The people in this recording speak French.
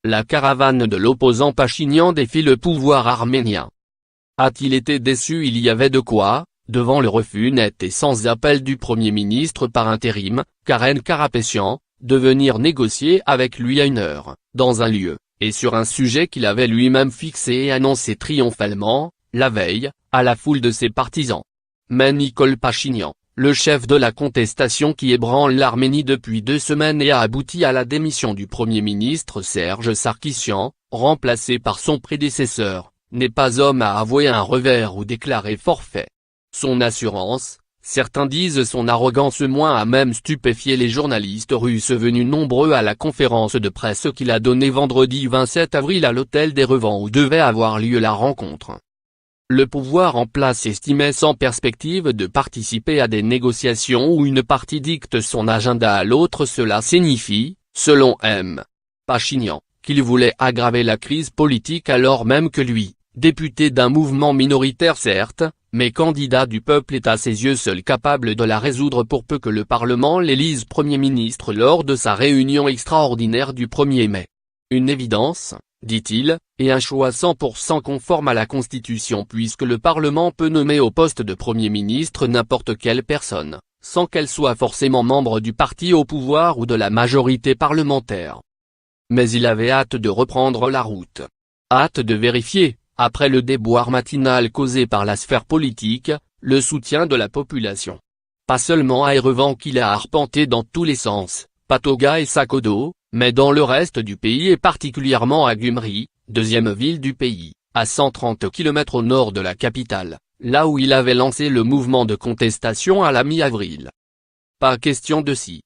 La caravane de l'opposant Pachinian défie le pouvoir arménien. A-t-il été déçu? Il y avait de quoi, devant le refus net et sans appel du Premier ministre par intérim, Karen Karapetyan, de venir négocier avec lui à une heure, dans un lieu, et sur un sujet qu'il avait lui-même fixé et annoncé triomphalement, la veille, à la foule de ses partisans. Mais Nikol Pachinian, le chef de la contestation qui ébranle l'Arménie depuis 2 semaines et a abouti à la démission du Premier ministre Serge Sarkissian, remplacé par son prédécesseur, n'est pas homme à avouer un revers ou déclarer forfait. Son assurance, certains disent son arrogance moins a même stupéfié les journalistes russes venus nombreux à la conférence de presse qu'il a donnée vendredi 27 avril à l'hôtel d'Erevan où devait avoir lieu la rencontre. Le pouvoir en place estimait sans perspective de participer à des négociations où une partie dicte son agenda à l'autre. Cela signifie, selon M. Pachinian, qu'il voulait aggraver la crise politique alors même que lui, député d'un mouvement minoritaire certes, mais candidat du peuple est à ses yeux seul capable de la résoudre pour peu que le Parlement l'élise Premier ministre lors de sa réunion extraordinaire du 1er mai. Une évidence, dit-il, et un choix 100% conforme à la Constitution puisque le Parlement peut nommer au poste de Premier ministre n'importe quelle personne, sans qu'elle soit forcément membre du parti au pouvoir ou de la majorité parlementaire. Mais il avait hâte de reprendre la route. Hâte de vérifier, après le déboire matinal causé par la sphère politique, le soutien de la population. Pas seulement à Erevan qu'il a arpenté dans tous les sens, Patoga et Sakodo, mais dans le reste du pays et particulièrement à Gümri, deuxième ville du pays, à 130 km au nord de la capitale, là où il avait lancé le mouvement de contestation à la mi-avril. Pas question de si,